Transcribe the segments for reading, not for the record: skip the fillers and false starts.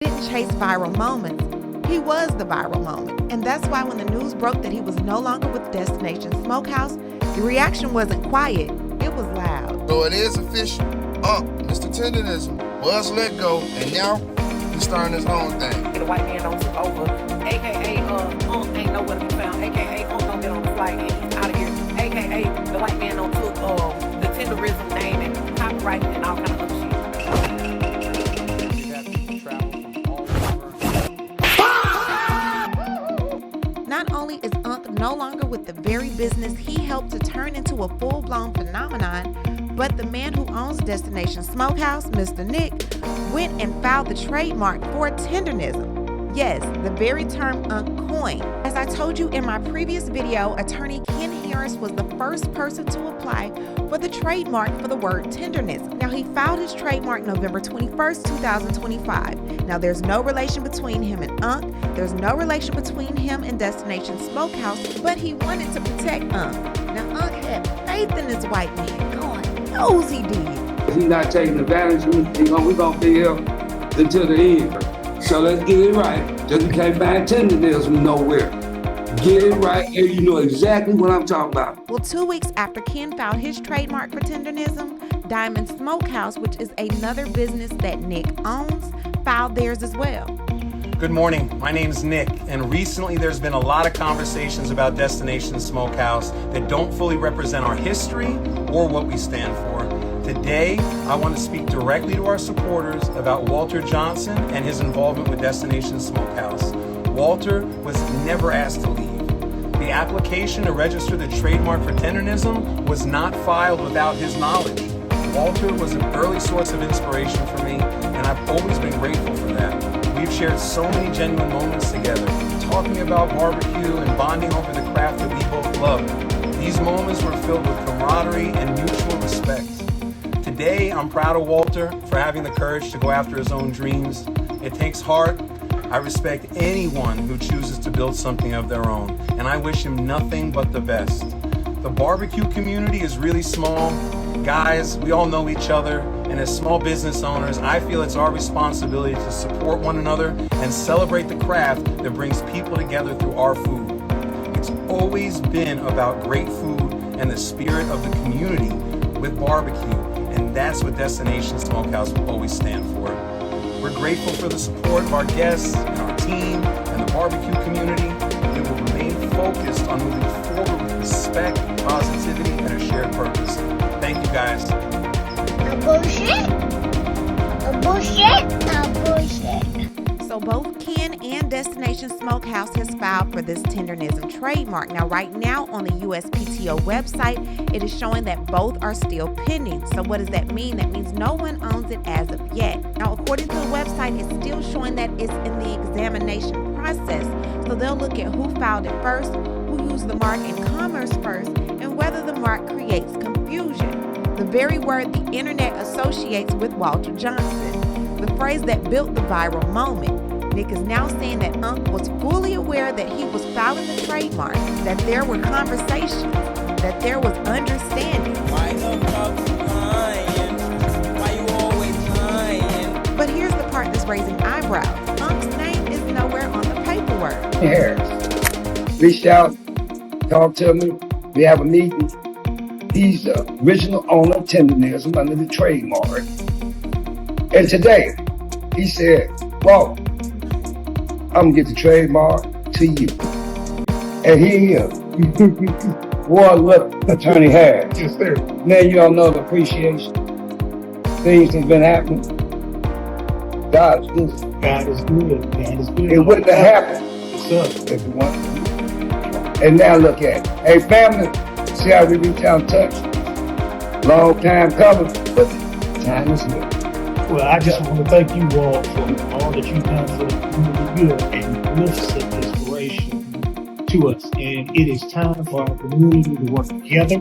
Didn't chase viral moments. He was the viral moment. And that's why when the news broke that he was no longer with Destination Smokehouse, the reaction wasn't quiet, it was loud. So it is official. Mr. Tendernism was let go, and now he's starting his own thing. The white man don't took over, aka ain't nowhere to be found, aka don't get on the flight and he's out of here, aka the white man don't took the Tenderism name and copyright and all kind of other shit. Not only is Unc no longer with the very business he helped to turn into a full-blown phenomenon, but the man who owns Destination Smokehouse, Mr. Nick, went and filed the trademark for Tendernism. Yes, the very term Unc coined. As I told you in my previous video, attorney Ken Harris was the first person to apply for the trademark for the word Tendernism. Now, he filed his trademark November 21st, 2025. Now, there's no relation between him and Unc. There's no relation between him and Destination Smokehouse, but he wanted to protect Unc. Now, Unc had faith in this white man. God knows he did. He's not taking advantage of me. We're going to be here until the end. So let's get it right. Just we can't find Tendernism nowhere. Get it right, and you know exactly what I'm talking about. Well, 2 weeks after Ken filed his trademark for Tendernism, Diamond Smokehouse, which is another business that Nick owns, filed theirs as well. Good morning, my name's Nick, and recently there's been a lot of conversations about Destination Smokehouse that don't fully represent our history or what we stand for. Today, I want to speak directly to our supporters about Walter Johnson and his involvement with Destination Smokehouse. Walter was never asked to leave. The application to register the trademark for Tendernism was not filed without his knowledge. Walter was an early source of inspiration for me, and I've always been grateful for that. We've shared so many genuine moments together, talking about barbecue and bonding over the craft that we both love. These moments were filled with camaraderie and mutual respect. Today, I'm proud of Walter for having the courage to go after his own dreams. It takes heart. I respect anyone who chooses to build something of their own, and I wish him nothing but the best. The barbecue community is really small. Guys, we all know each other, and as small business owners, I feel it's our responsibility to support one another and celebrate the craft that brings people together through our food. It's always been about great food and the spirit of the community with barbecue, and that's what Destination Smokehouse will always stand for. We're grateful for the support of our guests and our team and the barbecue community. We will remain focused on moving forward with respect, positivity, and a shared purpose. Thank you, guys. No bullshit. No bullshit. No bullshit. So both Ken and Destination Smokehouse has filed for this Tendernism trademark. Now, right now on the USPTO website, it is showing that both are still pending. So what does that mean? That means no one owns it as of yet. Now, according to the website, it's still showing that it's in the examination process. So they'll look at who filed it first, who used the mark in commerce first, and whether the mark creates confusion. The very word the internet associates with Walter Johnson, the phrase that built the viral moment. Nick is now saying that Unc was fully aware that he was filing the trademark, that there were conversations, that there was understanding. Why the fuck's lying? Why you always lying? But here's the part that's raising eyebrows. Unc's name is nowhere on the paperwork. Harris reached out, talked to me. We have a meeting. He's the original owner of Tendernism under the trademark. And today, he said, well, I'm going to get the trademark to you. And here he is. Boy, what Attorney Harris. Yes, sir. Man, you all know the appreciation. Things have been happening. God is good. God is good. God is good. It wouldn't have happened Yes, sir. if it wasn't. And now look at it. Hey, family, see how we reach out and touch? Long time coming, but time is here. Well, I just want to thank you all for all that you've done for the community good and lifts of inspiration to us. And it is time for our community to work together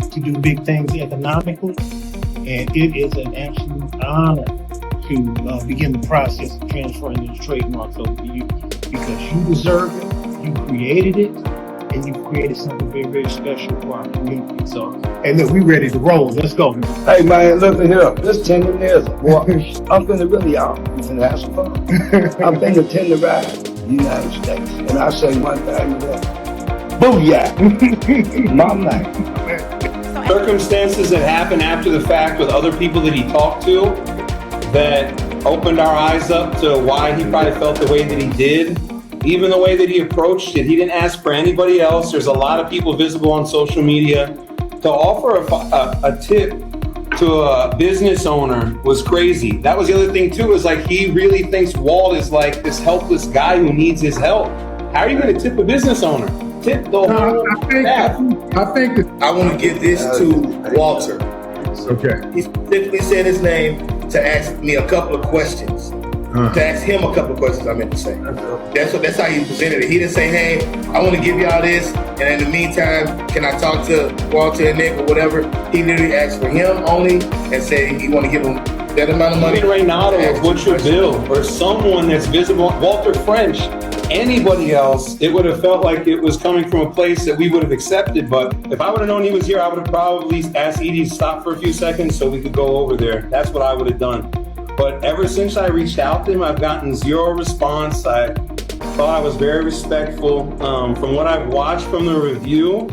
to do big things economically. And it is an absolute honor to begin the process of transferring these trademarks over to you because you deserve it, you created it, and you've created something very, very special for our community. So, hey, look, we ready to roll. Let's go. Hey, man, look at here. This tenderism. Boy, I'm finna really out. I'm finna have some fun. I'm finna tenderize the United States. And I say one thing to that. Booyah. My man. Circumstances that happened after the fact with other people that he talked to that opened our eyes up to why he probably felt the way that he did. Even the way that he approached it, he didn't ask for anybody else. There's a lot of people visible on social media. To offer a tip to a business owner was crazy. That was the other thing too, is like he really thinks Walt is like this helpless guy who needs his help. How are you going to tip a business owner? Tip the whole staff. I want to give this to Walter. Okay. He specifically said his name to ask me a couple of questions. To ask him a couple of questions, I meant to say. That's how he presented it. He didn't say, hey, I want to give y'all this, and in the meantime, can I talk to Walter and Nick or whatever? He literally asked for him only and said he want to give him that amount of money. Even Reynaldo or Butcher Bill or someone that's visible, Walter French, anybody else, it would have felt like it was coming from a place that we would have accepted. But if I would have known he was here, I would have probably asked Edie to stop for a few seconds so we could go over there. That's what I would have done. But ever since I reached out to him, I've gotten zero response. I thought I was very respectful. From what I've watched from the review,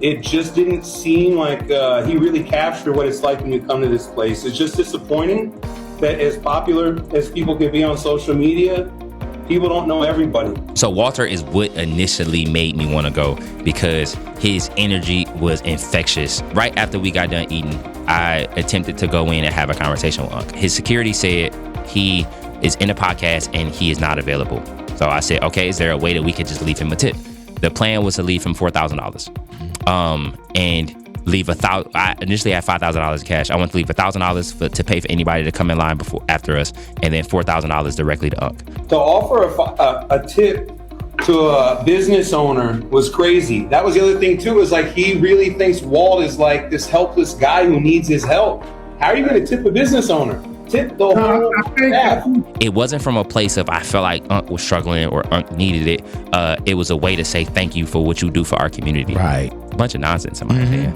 it just didn't seem like he really captured what it's like when you come to this place. It's just disappointing that as popular as people can be on social media, people don't know everybody. So Walter is what initially made me want to go because his energy was infectious. Right after we got done eating, I attempted to go in and have a conversation with Unc. His security said he is in a podcast and he is not available. So I said, okay, is there a way that we could just leave him a tip? The plan was to leave him $4,000 and leave I initially had $5,000 cash. I want to leave $1,000 to pay for anybody to come in line after us, and then $4,000 directly to Unc. To offer a tip to a business owner was crazy. That was the other thing too, is like he really thinks Walt is like this helpless guy who needs his help. How are you going to tip a business owner? Tip the whole staff. It wasn't from a place of I felt like Unc was struggling or Unc needed it. It was a way to say thank you for what you do for our community. Right. A bunch of nonsense in my head.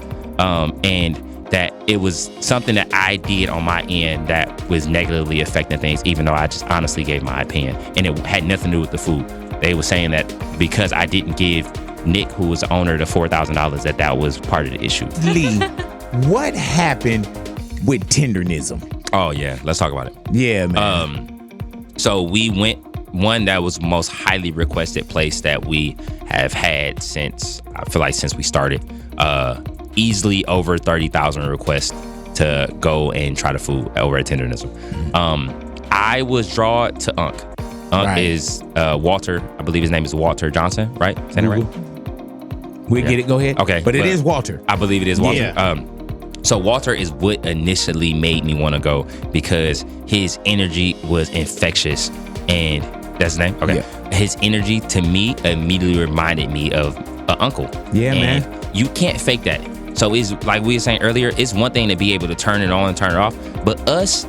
And that it was something that I did on my end that was negatively affecting things, even though I just honestly gave my opinion. And it had nothing to do with the food. They were saying that because I didn't give Nick, who was the owner, the $4,000, that was part of the issue. Lee, what happened with Tendernism? Oh, yeah. Let's talk about it. Yeah, man. So we went, one that was most highly requested place that we have had since we started. Easily over 30,000 requests to go and try the food over at Tendernism. I was drawn to Unc. Unc is Walter. I believe his name is Walter Johnson, right? Saying it right? We get it. Go ahead. Okay. But it is Walter. I believe it is Walter. Yeah. So Walter is what initially made me want to go because his energy was infectious. And that's his name? Okay. Yeah. His energy to me immediately reminded me of an uncle. Yeah, and man. You can't fake that. So it's like we were saying earlier, it's one thing to be able to turn it on and turn it off. But us,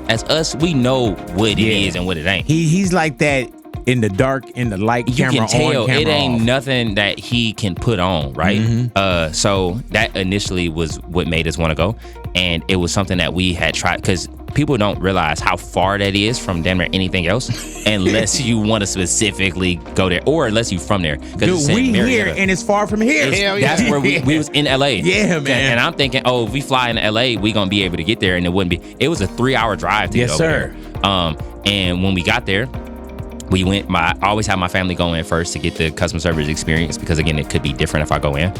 we know what it is and what it ain't. He's like that in the dark, in the light, you camera can tell on, camera it ain't off. nothing that he can put on, right? Mm-hmm. So that initially was what made us want to go. And it was something that we had tried because people don't realize how far that is from damn near anything else unless you want to specifically go there or unless you from there. Dude, we here and it's far from here. That's where we was in LA. Yeah, man. And I'm thinking, oh, if we fly into LA, we gonna be able to get there, and it wouldn't be. It was a 3-hour drive to get over there. And when we got there, we went. I always have my family go in first to get the customer service experience because again, it could be different if I go in.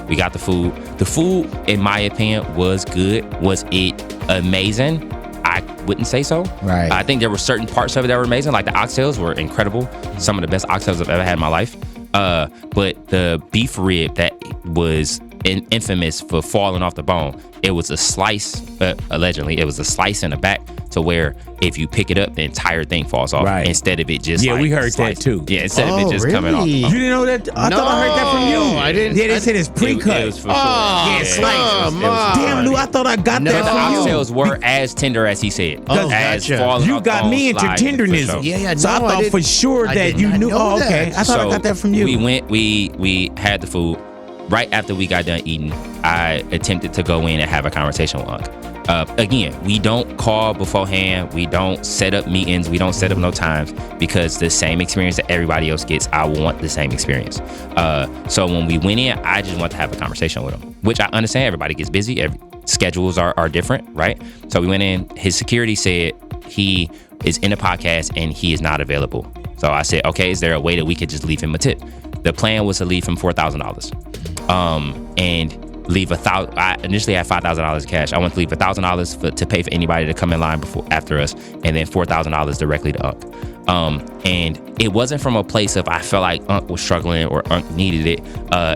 We got the food. The food, in my opinion, was good. Was it amazing? I wouldn't say so. Right. I think there were certain parts of it that were amazing. Like the oxtails were incredible. Some of the best oxtails I've ever had in my life. But the beef rib that was infamous for falling off the bone, it was a slice, allegedly, it was a slice in the back to where if you pick it up, the entire thing falls off instead of it just we heard sliced. that too. Yeah, instead of it just coming off. You didn't know that? I thought I heard that from you. I didn't. Yeah, they said it's pre-cut. It was for sure. Sliced. Damn, Lou, I thought I got that The from you. oxtails were as tender as he said. as gotcha. falling You off got the me into slide, tendernism. for sure. Yeah, So I no, I thought didn't- for sure I that did you not knew. know Oh, that. okay. I thought I got that from you. We went, we had the food. Right after we got done eating, I attempted to go in and have a conversation with Unc. Again, we don't call beforehand. We don't set up meetings. We don't set up no times because the same experience that everybody else gets, I want the same experience. So when we went in, I just want to have a conversation with him, which I understand everybody gets busy. Schedules are different, right? So we went in. His security said he is in a podcast and he is not available. So I said, okay, is there a way that we could just leave him a tip? The plan was to leave him $4,000, and leave $1,000. I initially had $5,000 cash. I want to leave $1,000 to pay for anybody to come in line after us, and then $4,000 directly to Unc. And it wasn't from a place of I felt like Unc was struggling or Unc needed it.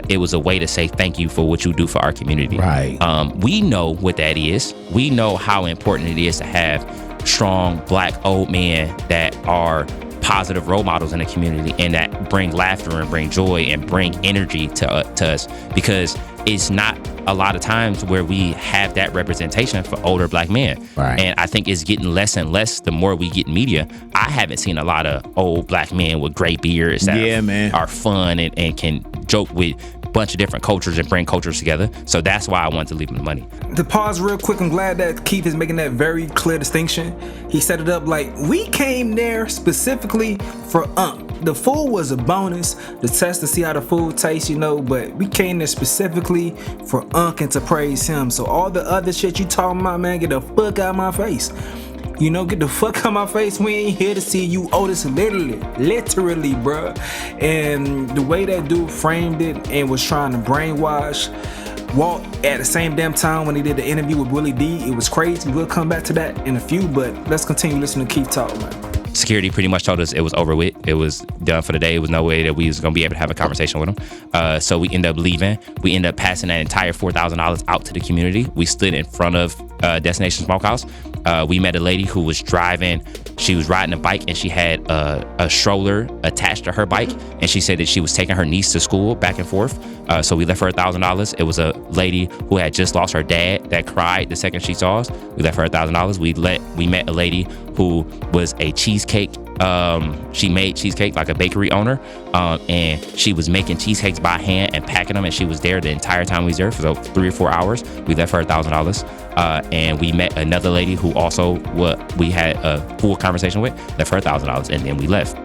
It was a way to say thank you for what you do for our community. Right. We know what that is. We know how important it is to have strong Black old men that are positive role models in the community and that bring laughter and bring joy and bring energy to us, because it's not a lot of times where we have that representation for older Black men. Right. And I think it's getting less and less the more we get in media. I haven't seen a lot of old Black men with gray beards that are fun and can joke with a bunch of different cultures and bring cultures together. So that's why I wanted to leave him the money. To pause real quick, I'm glad that Keith is making that very clear distinction. He set it up like we came there specifically for Unc. The food was a bonus, the test to see how the food tastes, but we came there specifically for Unc and to praise him. So all the other shit you talking about, man, get the fuck out of my face. Get the fuck out of my face. We ain't here to see you, Otis, literally, bruh. And the way that dude framed it and was trying to brainwash Walt at the same damn time when he did the interview with Willie D, it was crazy. We'll come back to that in a few, but let's continue listening to Keith talk, man. Security pretty much told us it was over with. It was done for the day. It was no way that we was going to be able to have a conversation with him. So we ended up leaving. We ended up passing that entire $4,000 out to the community. We stood in front of Destination Smokehouse. We met a lady who was driving. She was riding a bike and she had a stroller attached to her bike. And she said that she was taking her niece to school back and forth. So we left her $1,000. It was a lady who had just lost her dad that cried the second she saw us. We left her $1,000. We met a lady who was a cheesecake. She made cheesecake like a bakery owner, and she was making cheesecakes by hand and packing them. And she was there the entire time we was there for 3 or 4 hours. We left her $1,000, and we met another lady who also we had a full conversation with. Left her $1,000, and then we left.